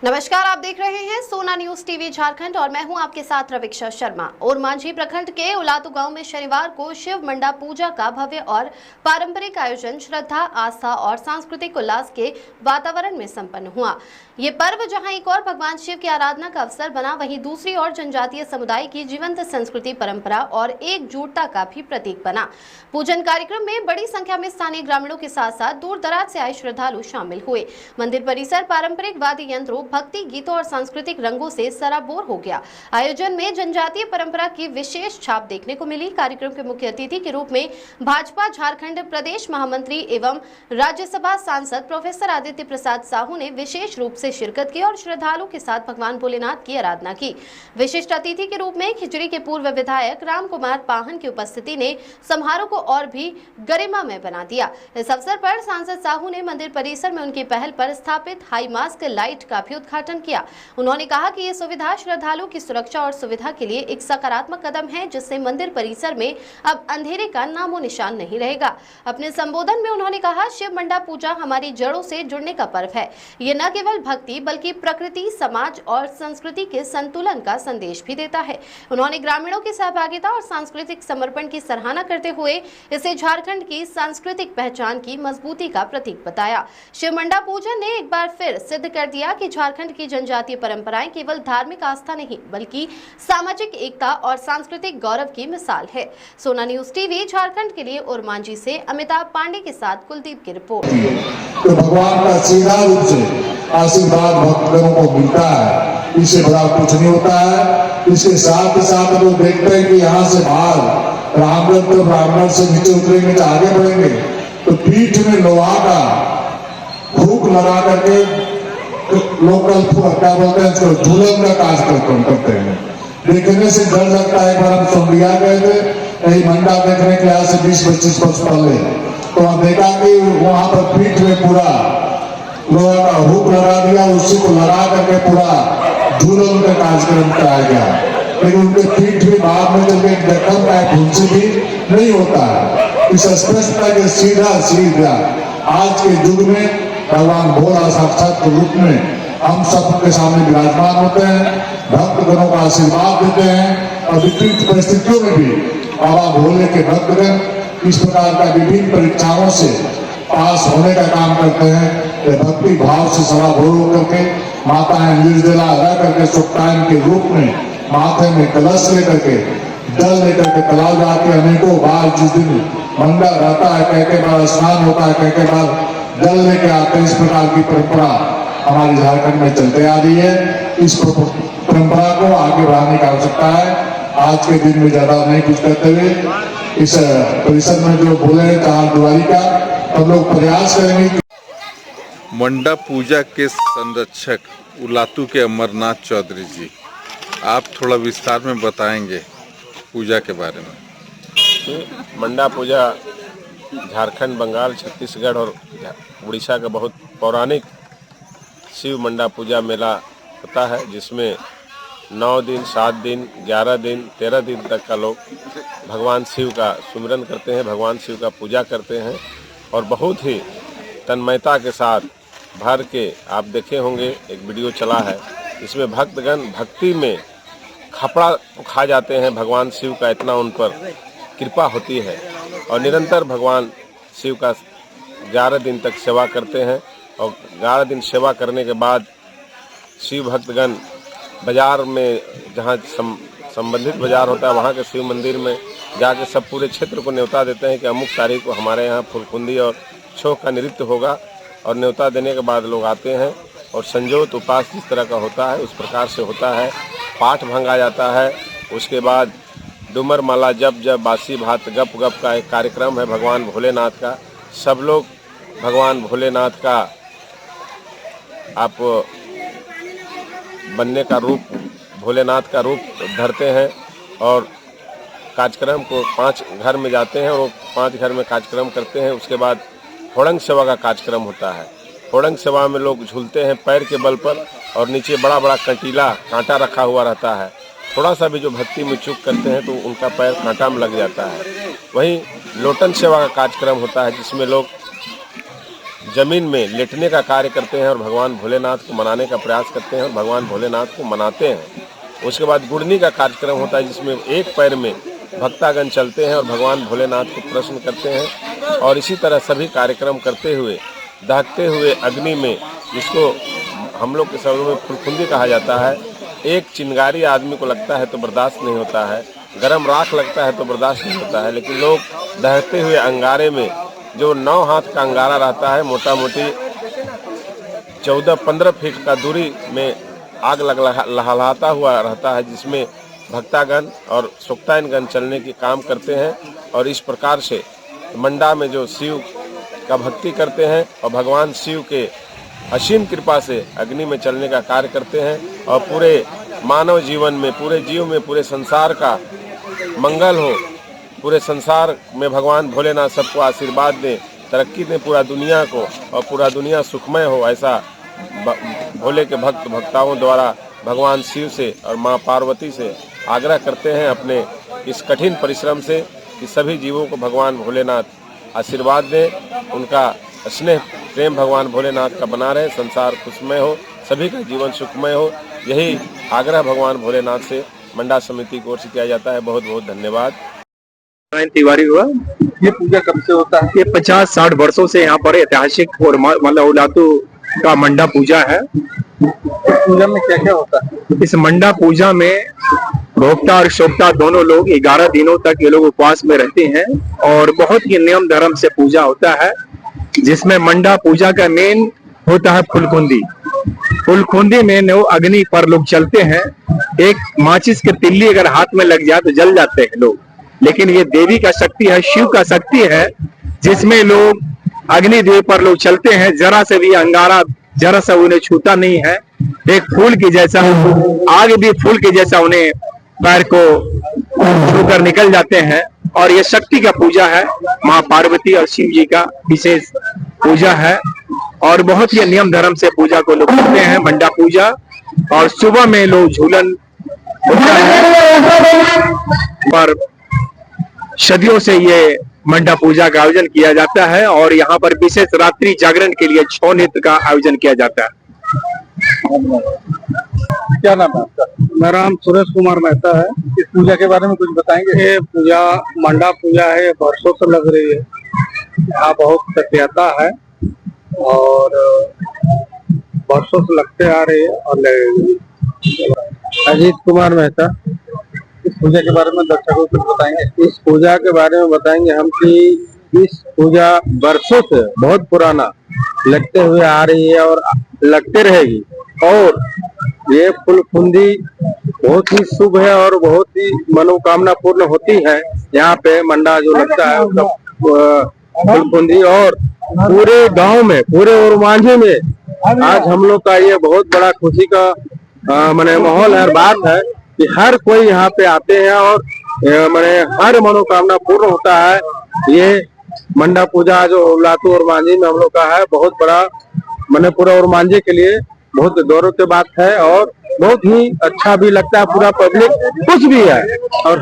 नमस्कार, आप देख रहे हैं सोना न्यूज टीवी झारखंड और मैं हूं आपके साथ रवीक्षा शर्मा। और मांझी प्रखंड के उलातू गांव में शनिवार को शिव मंडा पूजा का भव्य और पारंपरिक आयोजन श्रद्धा, आस्था और सांस्कृतिक उल्लास के वातावरण में संपन्न हुआ। ये पर्व जहां एक और भगवान शिव की आराधना का अवसर बना, वहीं दूसरी ओर जनजातीय समुदाय की जीवंत संस्कृति, परंपरा और एकजुटता का भी प्रतीक बना। पूजन कार्यक्रम में बड़ी संख्या में स्थानीय ग्रामीणों के साथ साथ दूर दराज से आए श्रद्धालु शामिल हुए। मंदिर परिसर पारंपरिक वाद्य यंत्रों, भक्ति गीतों और सांस्कृतिक रंगों से सराबोर हो गया। आयोजन में जनजातीय परंपरा की विशेष छाप देखने को मिली। कार्यक्रम के मुख्य अतिथि के रूप में भाजपा झारखंड प्रदेश महामंत्री एवं राज्यसभा सांसद प्रोफेसर आदित्य प्रसाद साहू ने विशेष रूप से शिरकत की और श्रद्धालुओं के साथ भगवान भोलेनाथ की आराधना की। विशिष्ट अतिथि के रूप में खिचड़ी के पूर्व विधायक राम कुमार पाहन की उपस्थिति ने समारोह को और भी गरिमामय बना दिया। इस अवसर पर सांसद साहू ने मंदिर परिसर में उनकी पहल पर स्थापित हाई मास्क लाइट का भी उद्घाटन किया। उन्होंने कहा कि ये सुविधा श्रद्धालुओं की सुरक्षा और सुविधा के लिए एक सकारात्मक कदम है, जिससे मंदिर परिसर में अब अंधेरे का नामो निशान नहीं रहेगा। अपने संबोधन में उन्होंने कहा, शिव मंडा पूजा हमारी जड़ों से जुड़ने का पर्व है। ये न केवल भक्ति बल्कि प्रकृति, समाज और संस्कृति के संतुलन का संदेश भी देता है। उन्होंने ग्रामीणों की सहभागिता और सांस्कृतिक समर्पण की सराहना करते हुए इसे झारखंड की सांस्कृतिक पहचान की मजबूती का प्रतीक बताया। शिव मंडा पूजन ने एक बार फिर सिद्ध कर दिया कि झारखंड की जनजातीय परंपराएं केवल धार्मिक आस्था नहीं बल्कि सामाजिक एकता और सांस्कृतिक गौरव की मिसाल है। सोना न्यूज टीवी झारखंड के लिए ओरमांझी से अमिताभ पांडे के साथ कुलदीप की रिपोर्ट। तो भगवान का सीधा रूप से आशीर्वाद भक्तों को मिलता है, इससे बड़ा कुछ नहीं होता है। इसके साथ ही साथ लोग देखते हैं कि यहाँ से बाहर रामचंद्र ब्राह्मण से नीचे उतरेंगे तो आगे बढ़ेंगे, तो पीठ में लोहा का हुक लगा करके लोकल क्या बोलते हैं इसको, झूलन का कार्यक्रम करते हैं। देखने से डर लगता है। एक बार हम सोमलिया गए थे यही मंडा देखने के लिए से 20-25 वर्ष पहले, तो हम देखा कि वहां पर पीठ में पूरा लोहा का हुक लगा दिया, उसी को लगा करके पूरा झूलन का कार्यक्रम कराया गया। लेकिन उनके पीठ में बाद में जब एक जख्म का फुंसी भी नहीं होता है। इस स्पष्टता के सीधा आज के युग में भगवान भोला साक्षात के रूप में हम सबके सामने विराजमान होते हैं, भक्तगणों का आशीर्वाद देते हैं और विपरीत परिस्थितियों में भी बाबा भोले के भक्तगण इस प्रकार का विभिन्न परीक्षाओं से पास होने का काम करते हैं। भक्ति भाव से सराबोर होकर के माताएं निर्जला रह करके सुप्तायन के रूप में माथे में कलश लेकर के जल लेकर के तालाब जाके अनेकों बार जिस दिन मंडा रहता है कह बार स्नान होता है, कह बार जल लेके आते हैं। इस प्रकार की परंपरा हमारी झारखंड में चलते आ रही है। इस परंपरा को आगे बढ़ाने की आवश्यकता है। आज के दिन में ज्यादा नहीं कुछ करते हुए इस परिसर में जो बोले 4 दिवाली का हम लोग प्रयास करेंगे। मंडा पूजा के संरक्षक उलातू के अमरनाथ चौधरी जी, आप थोड़ा विस्तार में बताएंगे पूजा के बारे में। मंडा पूजा झारखंड, बंगाल, छत्तीसगढ़ और उड़ीसा का बहुत पौराणिक शिव मंडा पूजा मेला होता है, जिसमें 9 दिन, 7 दिन, 11 दिन, 13 दिन तक का लोग भगवान शिव का सुमिरन करते हैं, भगवान शिव का पूजा करते हैं और बहुत ही तन्मयता के साथ भर के आप देखे होंगे एक वीडियो चला है, इसमें भक्तगण भक्ति में खपड़ा खा जाते हैं। भगवान शिव का इतना उन पर कृपा होती है और निरंतर भगवान शिव का 11 दिन तक सेवा करते हैं और 11 दिन सेवा करने के बाद शिव भक्तगण बाजार में जहाँ संबंधित बाजार होता है वहाँ के शिव मंदिर में जाके सब पूरे क्षेत्र को न्योता देते हैं कि अमुक तारीख को हमारे यहाँ फुलकुंदी और छो का नृत्य होगा, और न्योता देने के बाद लोग आते हैं और संजोत उपास जिस तरह का होता है उस प्रकार से होता है। पाठ भंगा जाता है, उसके बाद डूमर माला जप बासी भात गप गप का एक कार्यक्रम है भगवान भोलेनाथ का। सब लोग भगवान भोलेनाथ का आप बनने का रूप, भोलेनाथ का रूप धरते हैं और कार्यक्रम को 5 घर में जाते हैं और वो 5 घर में कार्यक्रम करते हैं। उसके बाद होड़ंग सेवा का कार्यक्रम होता है। होड़ंग सेवा में लोग झूलते हैं पैर के बल पर और नीचे बड़ा बड़ा कंटीला कांटा रखा हुआ रहता है। थोड़ा सा भी जो भक्ति में चूक करते हैं तो उनका पैर कांटा में लग जाता है। वहीं लोटन सेवा का कार्यक्रम होता है, जिसमें लोग जमीन में लेटने का कार्य करते हैं और भगवान भोलेनाथ को मनाने का प्रयास करते हैं और भगवान भोलेनाथ को मनाते हैं। उसके बाद गुड़नी का कार्यक्रम होता है जिसमें एक पैर में भक्तागण चलते हैं और भगवान भोलेनाथ को प्रश्न करते हैं। और इसी तरह सभी कार्यक्रम करते हुए दहकते हुए अग्नि में, जिसको हम लोग के शब्दों में फुलकुंदी कहा जाता है, एक चिंगारी आदमी को लगता है तो बर्दाश्त नहीं होता है, गरम राख लगता है तो बर्दाश्त नहीं होता है, लेकिन लोग दहकते हुए अंगारे में, जो 9 हाथ का अंगारा रहता है, मोटा मोटी 14-15 फीट का दूरी में आग लहलहाता हुआ रहता है, जिसमें भक्तागण और सुक्तायनगण चलने की काम करते हैं। और इस प्रकार से मंडा में जो शिव का भक्ति करते हैं और भगवान शिव के असीम कृपा से अग्नि में चलने का कार्य करते हैं और पूरे मानव जीवन में, पूरे जीव में, पूरे संसार का मंगल हो, पूरे संसार में भगवान भोलेनाथ सबको आशीर्वाद दें, तरक्की दें पूरा दुनिया को और पूरा दुनिया सुखमय हो, ऐसा भोले के भक्ताओं द्वारा भगवान शिव से और माँ पार्वती से आग्रह करते हैं अपने इस कठिन परिश्रम से कि सभी जीवों को भगवान भोलेनाथ आशीर्वाद दें, उनका स्नेह प्रेम भगवान भोलेनाथ का बना रहे, संसार खुशमय हो, सभी का जीवन सुखमय हो। यही आग्रह भगवान भोलेनाथ से मंडा समिति की ओर से किया जाता है। बहुत बहुत धन्यवाद। तिवारी हुआ। ये पूजा कब से होता है? ये 50-60 वर्षों से यहाँ पर ऐतिहासिक और मतलब उलातू का मंडा पूजा है। इस पूजा में क्या क्या होता है? इस मंडा पूजा में भोक्ता और शोक्ता दोनों लोग 11 दिनों तक ये लोग उपवास में रहते हैं और बहुत ही नियम धर्म से पूजा होता है, जिसमें मंडा पूजा का मेन होता है फुलकुंदी। फुलकुंदी में नो अग्नि पर लोग चलते हैं। एक माचिस के तिल्ली अगर हाथ में लग जाए तो जल जाते हैं लोग, लेकिन ये देवी का शक्ति है, शिव का शक्ति है, जिसमें लोग अग्निदेव पर लोग चलते हैं। जरा से भी अंगारा जरा सा उन्हें छूता नहीं है। एक फूल की जैसा, आग भी फूल के जैसा उन्हें पैर को छूकर निकल जाते हैं। और ये शक्ति का पूजा है, माँ पार्वती और शिव जी का विशेष पूजा है और बहुत ही नियम धर्म से पूजा को लोग करते हैं, मंडा पूजा। और सुबह में लोग झूलन होता है पर सदियों से ये मंडा पूजा का आयोजन किया जाता है और यहाँ पर विशेष रात्रि जागरण के लिए छौ नृत्य का आयोजन किया जाता है। क्या नाम है आपका? मेरा नाम सुरेश कुमार मेहता है। इस पूजा के बारे में कुछ बताएंगे? ये पूजा मंडा पूजा है, वर्षों से लग रही है। यहाँ बहुत सत्यता है और वर्षों से लगते आ रही है और लगेगी। अजीत कुमार मेहता। इस पूजा के बारे में दर्शकों को कुछ बताएंगे? इस पूजा के बारे में बताएंगे हम कि इस पूजा वर्षों से बहुत पुराना लगते हुए आ रही है और लगते रहेगी। और ये फुलकुंदी बहुत ही शुभ है और बहुत ही मनोकामना पूर्ण होती है। यहाँ पे मंडा जो लगता है फुलकुंदी, और पूरे गांव में, पूरे ओरमांझी में आज हम लोग का ये बहुत बड़ा खुशी का माने माहौल है, बात है कि हर कोई यहाँ पे आते हैं और माने हर मनोकामना पूर्ण होता है। ये मंडा पूजा जो उलातू और मांझी में हम लोग का है, बहुत बड़ा माने पूरा और मांझी के लिए बहुत गौरव की बात है और बहुत ही अच्छा भी लगता है। पूरा पब्लिक खुश भी है और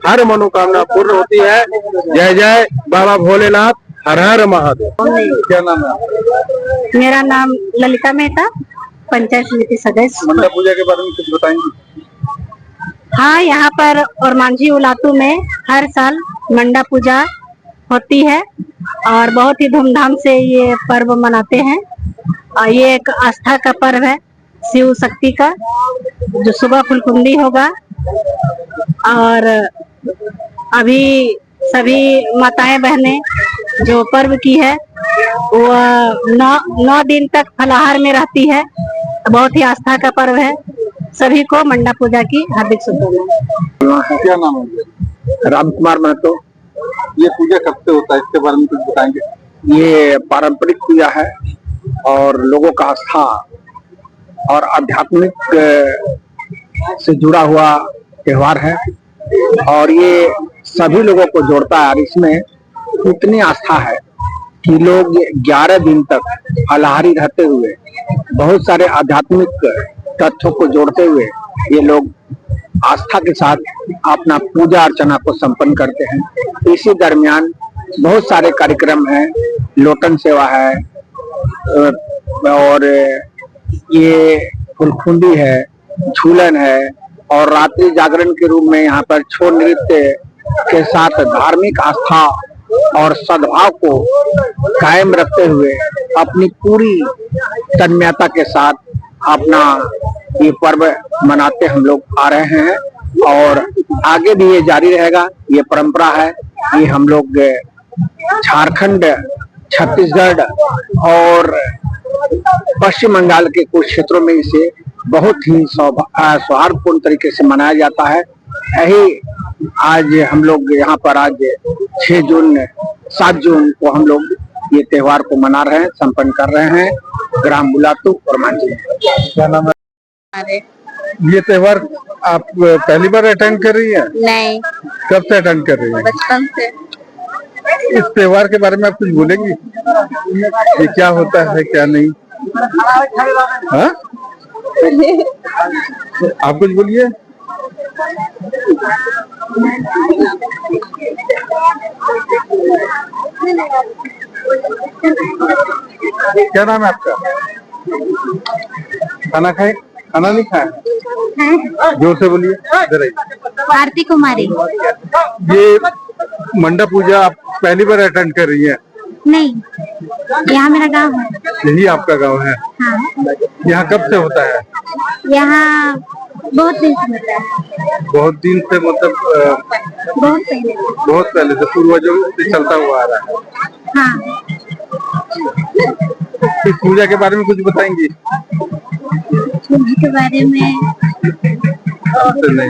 हर मनोकामना पूर्ण होती है। जय जय बाबा भोलेनाथ, हर हर महादेव। क्या नाम है? मेरा नाम ललिता मेहता, पंचायत समिति सदस्य। मंडा पूजा के बारे में कुछ बताएंगे? हाँ, यहाँ पर और मांझी उलातू में हर साल मंडा पूजा होती है और बहुत ही धूमधाम से ये पर्व मनाते हैं। और ये एक आस्था का पर्व है शिव शक्ति का, जो सुबह फुलकुंदी होगा। और अभी सभी माताएं बहनें जो पर्व की है वो 9 दिन तक फलाहार में रहती है। बहुत ही आस्था का पर्व है। सभी को मंडा पूजा की हार्दिक शुभकामनाएं। क्या नाम है? राम कुमार महतो। ये पूजा कब से होता है, इसके बारे में कुछ बताएंगे? ये पारंपरिक पूजा है और लोगों का आस्था और आध्यात्मिक से जुड़ा हुआ त्योहार है और ये सभी लोगों को जोड़ता है। और इसमें इतनी आस्था है कि लोग 11 दिन तक फलाहारी रहते हुए बहुत सारे आध्यात्मिक तथ्यों को जोड़ते हुए ये लोग आस्था के साथ अपना पूजा अर्चना को संपन्न करते हैं। इसी दरमियान बहुत सारे कार्यक्रम हैं, लोटन सेवा है, और ये फुलखुंडी है, झूलन है, और रात्रि जागरण के रूप में यहाँ पर छौ नृत्य के साथ धार्मिक आस्था और सद्भाव को कायम रखते हुए अपनी पूरी तन्मयता के साथ अपना ये पर्व मनाते हम लोग आ रहे हैं, और आगे भी ये जारी रहेगा। ये परंपरा है, ये हम लोग झारखंड, छत्तीसगढ़ और पश्चिम बंगाल के कुछ क्षेत्रों में इसे बहुत ही सौहार्दपूर्ण तरीके से मनाया जाता है। यही आज हम लोग यहाँ पर आज 7 जून को हम लोग ये त्योहार को मना रहे हैं, संपन्न कर रहे हैं ग्राम बुलातू और मांझी। क्या नाम है? ये त्योहार आप पहली बार अटेंड कर रही हैं? नहीं, कब से अटेंड कर रही हैं? बचपन से। इस त्योहार के बारे में आप कुछ बोलेंगी? ये क्या होता है, क्या नहीं? हाँ? आप कुछ बोलिए। क्या नाम है आपका? खाना खाए? खाना नहीं खाया? जोर से बोलिए। इधर आइए। आरती कुमारी। ये मंडा पूजा आप पहली बार अटेंड कर रही है? नहीं, यहाँ मेरा गांव है। यही आपका गांव है? हाँ। यहाँ कब से होता है? यहाँ बहुत दिन से होता है। बहुत दिन से, मतलब बहुत पहले से, पूर्वजों से चलता हुआ आ रहा है। हाँ। इस पूजा के बारे में कुछ बताएंगी? पूजा के बारे में नहीं।